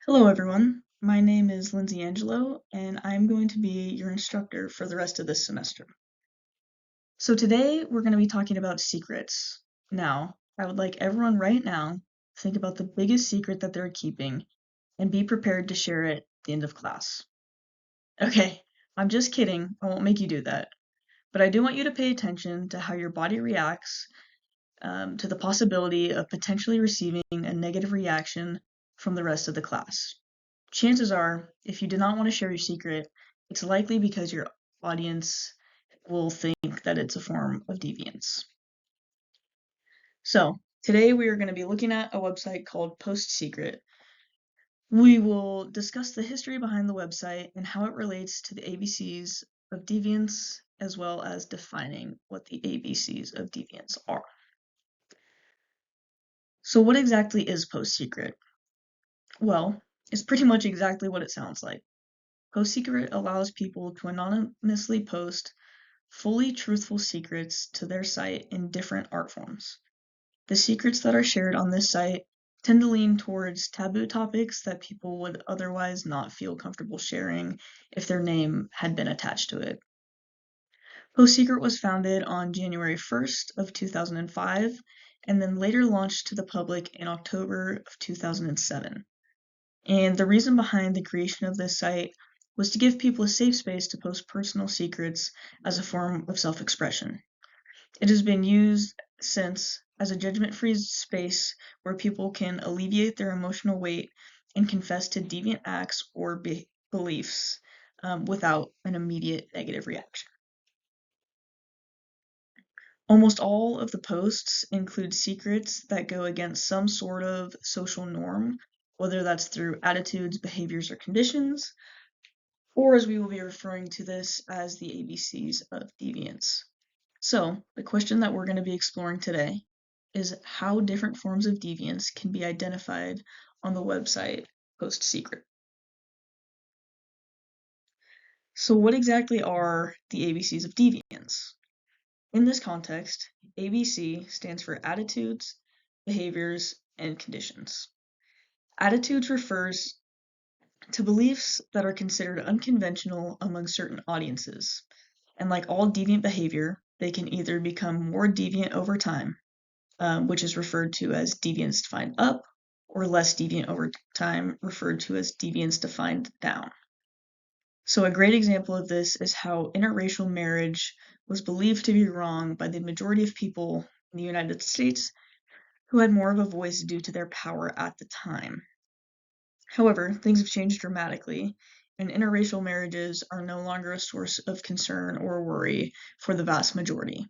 Hello, everyone. My name is Lindsay Angelo, and I'm going to be your instructor for the rest of this semester. So today we're going to be talking about secrets. Now, I would like everyone right now to think about the biggest secret that they're keeping and be prepared to share it at the end of class. Okay, I'm just kidding. I won't make you do that. But I do want you to pay attention to how your body reacts to the possibility of potentially receiving a negative reaction from the rest of the class. Chances are, if you did not want to share your secret, it's likely because your audience will think that it's a form of deviance. So, today we are going to be looking at a website called Post Secret. We will discuss the history behind the website and how it relates to the ABCs of deviance, as well as defining what the ABCs of deviance are. So, what exactly is Post Secret? Well, it's pretty much exactly what it sounds like. Post Secret allows people to anonymously post fully truthful secrets to their site in different art forms. The secrets that are shared on this site tend to lean towards taboo topics that people would otherwise not feel comfortable sharing if their name had been attached to it. Post Secret was founded on January 1st of 2005 and then later launched to the public in October of 2007. And the reason behind the creation of this site was to give people a safe space to post personal secrets as a form of self-expression. It has been used since as a judgment-free space where people can alleviate their emotional weight and confess to deviant acts or beliefs without an immediate negative reaction. Almost all of the posts include secrets that go against some sort of social norm, whether that's through attitudes, behaviors, or conditions, or as we will be referring to this as the ABCs of deviance. So, the question that we're going to be exploring today is how different forms of deviance can be identified on the website Post Secret. So, what exactly are the ABCs of deviance? In this context, ABC stands for attitudes, behaviors, and conditions. Attitudes refers to beliefs that are considered unconventional among certain audiences. And like all deviant behavior, they can either become more deviant over time, which is referred to as deviance defined up, or less deviant over time, referred to as deviance defined down. So a great example of this is how interracial marriage was believed to be wrong by the majority of people in the United States who had more of a voice due to their power at the time. However, things have changed dramatically, and interracial marriages are no longer a source of concern or worry for the vast majority.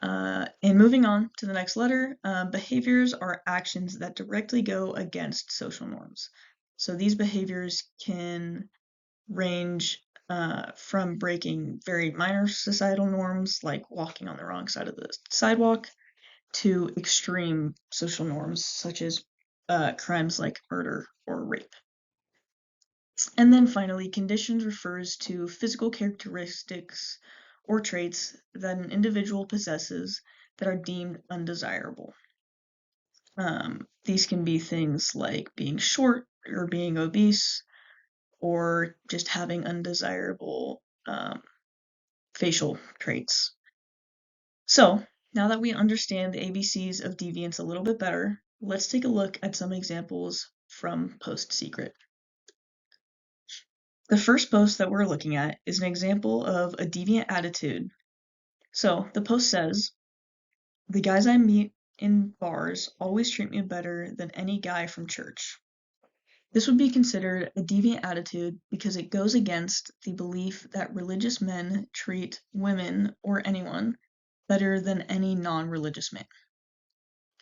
And moving on to the next letter, behaviors are actions that directly go against social norms. So these behaviors can range from breaking very minor societal norms, like walking on the wrong side of the sidewalk, to extreme social norms, such as crimes like murder or rape. And then finally, conditions refers to physical characteristics or traits that an individual possesses that are deemed undesirable. These can be things like being short or being obese, or just having undesirable facial traits. So, now that we understand the ABCs of deviance a little bit better, let's take a look at some examples from Post Secret. The first post that we're looking at is an example of a deviant attitude. So, the post says, "The guys I meet in bars always treat me better than any guy from church." This would be considered a deviant attitude because it goes against the belief that religious men treat women or anyone better than any non-religious man.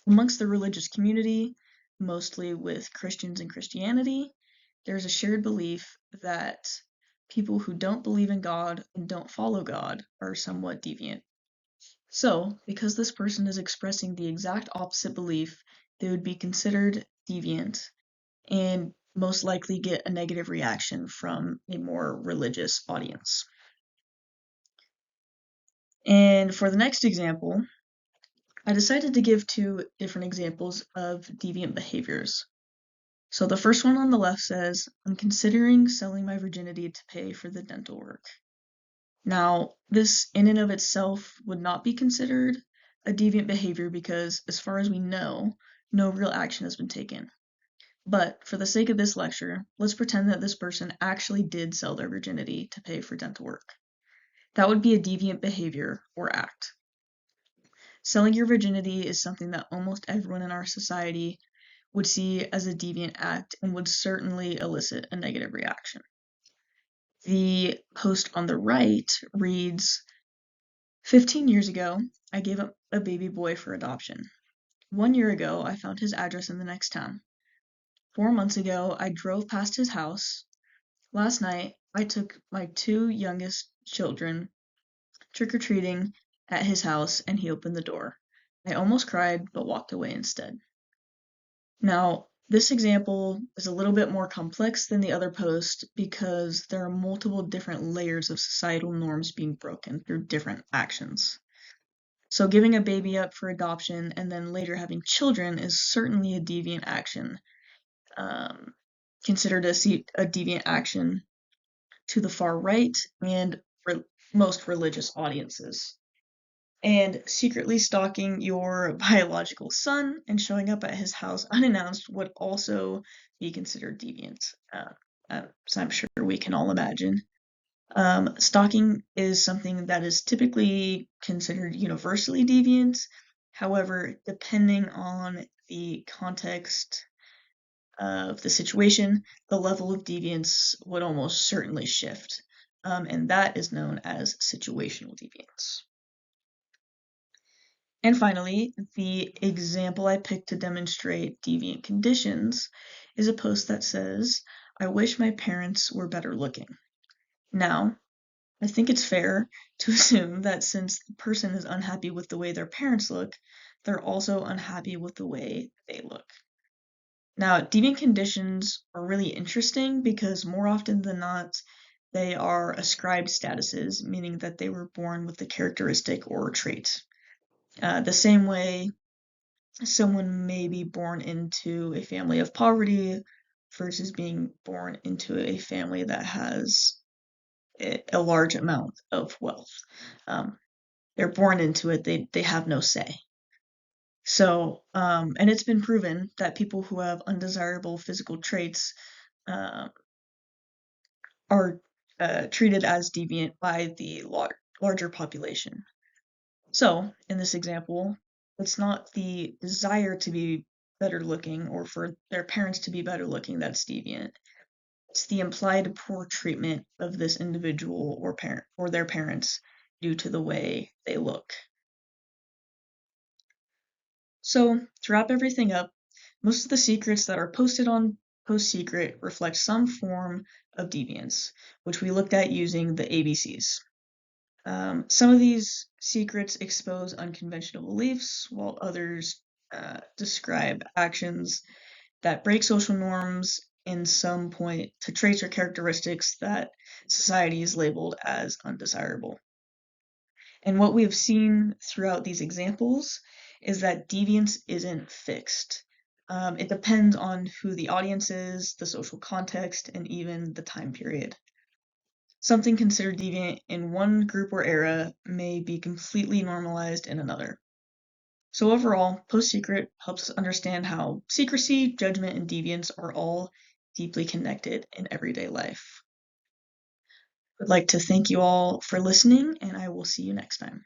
Amongst the religious community, mostly with Christians and Christianity, there's a shared belief that people who don't believe in God and don't follow God are somewhat deviant. So, because this person is expressing the exact opposite belief, they would be considered deviant and most likely get a negative reaction from a more religious audience. And for the next example, I decided to give two different examples of deviant behaviors. So the first one on the left says, I'm considering selling my virginity to pay for the dental work. Now, this in and of itself would not be considered a deviant behavior because, as far as we know, no real action has been taken. But for the sake of this lecture, let's pretend that this person actually did sell their virginity to pay for dental work. That would be a deviant behavior or act. Selling your virginity is something that almost everyone in our society would see as a deviant act and would certainly elicit a negative reaction. The post on the right reads, 15 years ago, I gave up a baby boy for adoption. 1 year ago, I found his address in the next town. 4 months ago, I drove past his house. Last night, I took my 2 youngest children trick-or-treating at his house and he opened the door. I almost cried, but walked away instead. Now, this example is a little bit more complex than the other post because there are multiple different layers of societal norms being broken through different actions. So giving a baby up for adoption and then later having children is certainly a deviant action, considered a deviant action to the far right and most religious audiences. And secretly stalking your biological son and showing up at his house unannounced would also be considered deviant, as I'm sure we can all imagine. Stalking is something that is typically considered universally deviant. However, depending on the context of the situation, the level of deviance would almost certainly shift. And that is known as situational deviance. And finally, the example I picked to demonstrate deviant conditions is a post that says, I wish my parents were better looking. Now, I think it's fair to assume that since the person is unhappy with the way their parents look, they're also unhappy with the way they look. Now, deviant conditions are really interesting because more often than not, they are ascribed statuses, meaning that they were born with the characteristic or trait. The same way someone may be born into a family of poverty versus being born into a family that has a large amount of wealth. They're born into it, they have no say. So, and it's been proven that people who have undesirable physical traits are treated as deviant by the larger population. So, in this example, it's not the desire to be better looking or for their parents to be better looking that's deviant. It's the implied poor treatment of this individual or parent or their parents due to the way they look. So, to wrap everything up, most of the secrets that are posted on Post Secret reflect some form of deviance, which we looked at using the ABCs. Some of these secrets expose unconventional beliefs, while others describe actions that break social norms and some point to traits or characteristics that society is labeled as undesirable. And what we have seen throughout these examples is that deviance isn't fixed. It depends on who the audience is, the social context, and even the time period. Something considered deviant in one group or era may be completely normalized in another. So overall, Post Secret helps us understand how secrecy, judgment, and deviance are all deeply connected in everyday life. I'd like to thank you all for listening, and I will see you next time.